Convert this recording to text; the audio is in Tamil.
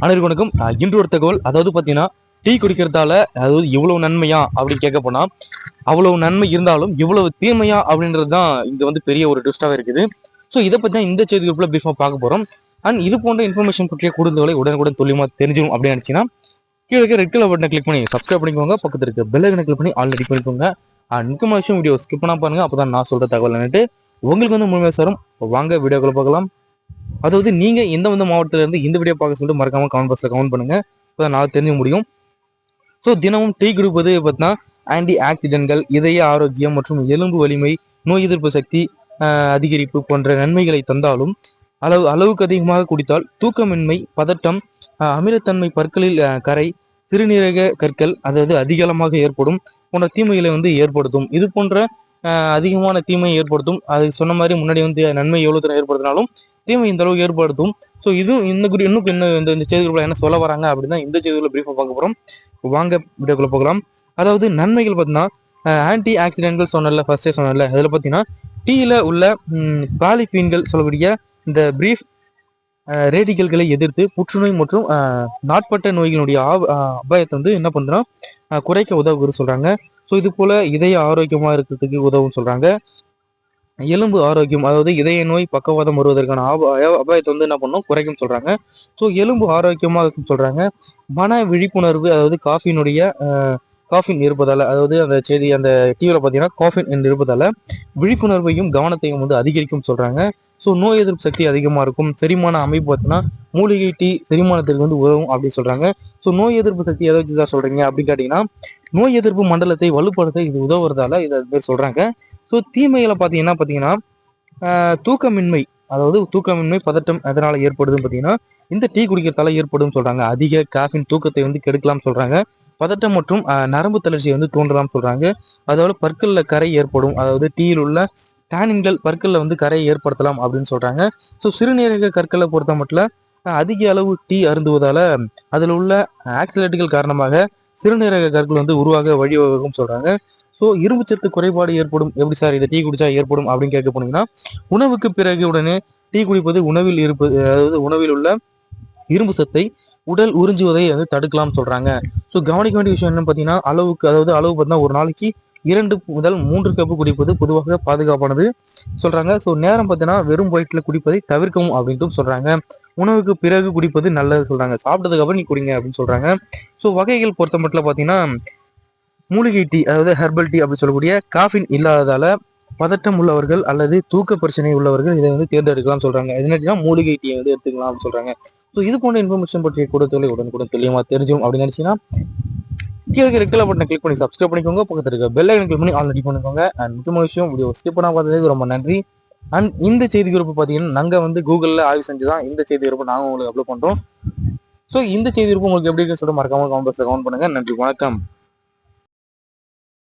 அனைவருக்கும் வணக்கம். இன்று ஒரு தகவல், அதாவது பார்த்தீங்கன்னா டீ குடிக்கிறதால அதாவது இவ்வளவு நன்மையா அப்படின்னு கேட்க போனா, அவ்வளவு நன்மை இருந்தாலும் இவ்வளவு தீமையா அப்படின்றது தான் இங்க வந்து பெரிய ஒரு ட்விஸ்டாவே இருக்குது. ஸோ இதை பத்தி தான் இந்த செய்தி குறிப்பில் பிரீஃபாக பார்க்க போறோம். அண்ட் இது போன்ற இன்ஃபர்மேஷன் பற்றிய கூடுதல்களை உடனுக்குடன் துல்லியமா தெரிஞ்சிடும் அப்படின்னு நினைச்சீங்கன்னா கீழே இருக்க ரெட் கலர் பட்டனை கிளிக் பண்ணி சப்ஸ்கிரைப் பண்ணிக்கோங்க. பக்கத்தில் இருக்க பெல் ஐக்கனை கிளிக் பண்ணி ஆல்ரெடி பண்ணிக்கோங்க. அண்ட் முக்கியமான விஷயம், வீடியோ ஸ்கிப் பண்ணா பாருங்க, அப்பதான் நான் சொல்ற தகவல் நினைட்டு உங்களுக்கு வந்து முழுமையாக வரும். வாங்க வீடியோக்குள்ள பார்க்கலாம். அதாவது நீங்க எந்த மாவட்டத்துல இருந்து இந்த வீடியோ பார்க்க சொல்லிட்டு மறக்காம கமெண்ட் பாக்ஸ்ல கமெண்ட் பண்ணுங்க, அப்பதான் நான் தெரிஞ்சுக்க முடியும். ஸோ தினமும் டீ குடிப்பது பார்த்தீங்கன்னா ஆன்டி ஆக்சிடென்ட்கள், இதய ஆரோக்கியம் மற்றும் எலும்பு வலிமை, நோய் எதிர்ப்பு சக்தி அதிகரிப்பு போன்ற நன்மைகளை தந்தாலும் அளவுக்கு அதிகமாக குடித்தால் தூக்கமின்மை, பதட்டம், அமிலத்தன்மை, பற்களில் கரை, சிறுநீரக கற்கள் அதாவது அதிகளமாக ஏற்படும் போன்ற தீமைகளை வந்து ஏற்படுத்தும். இது போன்ற அதிகமான தீமையை ஏற்படுத்தும். அது சொன்ன மாதிரி முன்னாடி வந்து நன்மை எவ்வளவு தூரம் ஏற்படுத்தினாலும் தீமை இந்த அளவுக்கு ஏற்படுத்தும். ஸோ இதுவும் இன்னும் என்ன இந்த செய்திகளை என்ன சொல்ல வராங்க அப்படின்னா இந்த செய்திகளை பிரீஃபாக பார்க்க போறோம். வாங்க வீடியோக்குள்ள போகலாம். அதாவது நன்மைகள் பார்த்தீங்கன்னா ஆன்டி ஆக்சிடென்ட்கள் சொன்னல, ஃபர்ஸ்டே சொன்னல, அதில் பார்த்தீங்கன்னா டீல உள்ள பாலிபீன்கள் சொல்லக்கூடிய இந்த பிரீஃப் ரேடிக்கல்களை எதிர்த்து புற்றுநோய் மற்றும் நாட்பட்ட நோய்களுடைய அபாயத்தை வந்து என்ன பண்ணுறோம் குறைக்க உதவுகிறது சொல்றாங்க. ஸோ இது போல இதய ஆரோக்கியமாக இருக்கிறதுக்கு உதவும் சொல்றாங்க. எலும்பு ஆரோக்கியம், அதாவது இதய நோய் பக்கவாதம் வருவதற்கான அபாயத்தை வந்து என்ன பண்ணும் குறைக்கும் சொல்றாங்க. ஸோ எலும்பு ஆரோக்கியமாக இருக்கும் சொல்றாங்க. மன விழிப்புணர்வு, அதாவது காஃபின் இருப்பதால, அதாவது அந்த செய்தி அந்த டிவியில் பார்த்தீங்கன்னா காஃபின் இருப்பதால விழிப்புணர்வையும் கவனத்தையும் வந்து அதிகரிக்கும் சொல்றாங்க. ஸோ நோய் எதிர்ப்பு சக்தி அதிகமாக இருக்கும். செரிமான அமைப்பு பார்த்தீங்கன்னா மூலிகை டீ செரிமானத்திற்கு வந்து உதவும் அப்படி சொல்றாங்க. ஸோ நோய் எதிர்ப்பு சக்தி எதை வச்சு தான் சொல்றீங்க அப்படின்னு கேட்டீங்கன்னா நோய் எதிர்ப்பு மண்டலத்தை வலுப்படுத்த இது உதவுறதால இதை சொல்றாங்க. ஸோ தீமைகளை பார்த்தீங்கன்னா தூக்கமின்மை, அதாவது தூக்கமின்மை, பதட்டம் எதனால ஏற்படுதுன்னு பார்த்தீங்கன்னா இந்த டீ குடிக்கிறதால ஏற்படும் சொல்றாங்க. அதிக காஃபின் தூக்கத்தை வந்து கெடுக்கலாம் சொல்றாங்க. பதட்டம் மற்றும் நரம்பு தளர்ச்சியை வந்து தூண்டலாம் சொல்றாங்க. அதாவது பற்கள்ல கரை ஏற்படும், அதாவது டீயில் உள்ள டேனின்கள் பற்கள்ல வந்து கரையை ஏற்படுத்தலாம் அப்படின்னு சொல்றாங்க. ஸோ சிறுநீரக கற்களை பொறுத்த மட்டும் அதிக அளவு டீ அருந்துவதால அதில் உள்ள ஆக்சிலேட்டுகள் காரணமாக சிறுநீரக கற்கள் வந்து உருவாக வழிவகுக்கும் சொல்றாங்க. ஸோ இரும்புச்சத்து குறைபாடு ஏற்படும். எப்படி சார் இதை டீ குடிச்சா ஏற்படும் அப்படின்னு கேட்க போனீங்கன்னா உணவுக்கு பிறகு உடனே டீ குடிப்பது உணவில் இருப்பது, அதாவது உணவில் உள்ள இரும்பு சத்தை உடல் உறிஞ்சுவதை வந்து தடுக்கலாம் சொல்றாங்க. ஸோ கவனிக்க வேண்டிய விஷயம் என்னன்னு பார்த்தீங்கன்னா அளவுக்கு, அதாவது அளவு பார்த்தீங்கன்னா ஒரு நாளைக்கு 2 முதல் 3 கப்பு குடிப்பது பொதுவாக பாதுகாப்பானது சொல்றாங்க. ஸோ நேரம் பார்த்தீங்கன்னா வெறும் வயிற்றில் குடிப்பதை தவிர்க்கவும் அப்படின்ட்டு சொல்றாங்க. உணவுக்கு பிறகு குடிப்பது நல்லது சொல்றாங்க. சாப்பிட்டதுக்கு அப்புறம் நீ குடிங்க அப்படின்னு சொல்றாங்க. ஸோ வகைகள் பொறுத்த மட்டும் பார்த்தீங்கன்னா மூலிகை டீ, அதாவது ஹெர்பல் டீ அப்படி சொல்லக்கூடிய காஃபின் இல்லாததால பதட்டம் உள்ளவர்கள் அல்லது தூக்க பிரச்சனை உள்ளவர்கள் இதை வந்து தேர்ந்தெடுக்கலாம் சொல்றாங்க. எதுனா மூலிகை டீ வந்து எடுத்துக்கலாம் அப்படின்னு சொல்றாங்க. ஸோ இது போன்ற இன்ஃபர்மேஷன் பற்றிய கூடத்தொலை உடனுக்குடன் துல்லியமா தெரிஞ்சும் அப்படின்னு நினைச்சீங்கன்னா கீழே ரெட் கலர் பட்டனை கிளிக் பண்ணி சப்ஸ்கிரைப் பண்ணிக்கோங்க. பக்கத்தில் இருக்க பெல் ஐக்கனை கிளிக் பண்ணி ஆல்ரெடி பண்ணிக்கோங்க. அண்ட் முக்கியமான விஷயம், வீடியோ ஸ்கிப் பண்ணா பார்த்ததுக்கு ரொம்ப நன்றி. அண்ட் இந்த செய்தி குறிப்பு பார்த்தீங்கன்னா நாங்கள் வந்து கூகுளில் ஆய்வு செஞ்சு தான் இந்த செய்தி குறிப்பு நாங்கள் உங்களுக்கு அப்லோட் பண்ணுறோம். ஸோ இந்த செய்தி குறிப்பு உங்களுக்கு எப்படி இருக்குன்னு சொல்லிட்டு மறக்காம கமெண்ட் பாக்ஸில் கமெண்ட் பண்ணுங்க. நன்றி, வணக்கம்.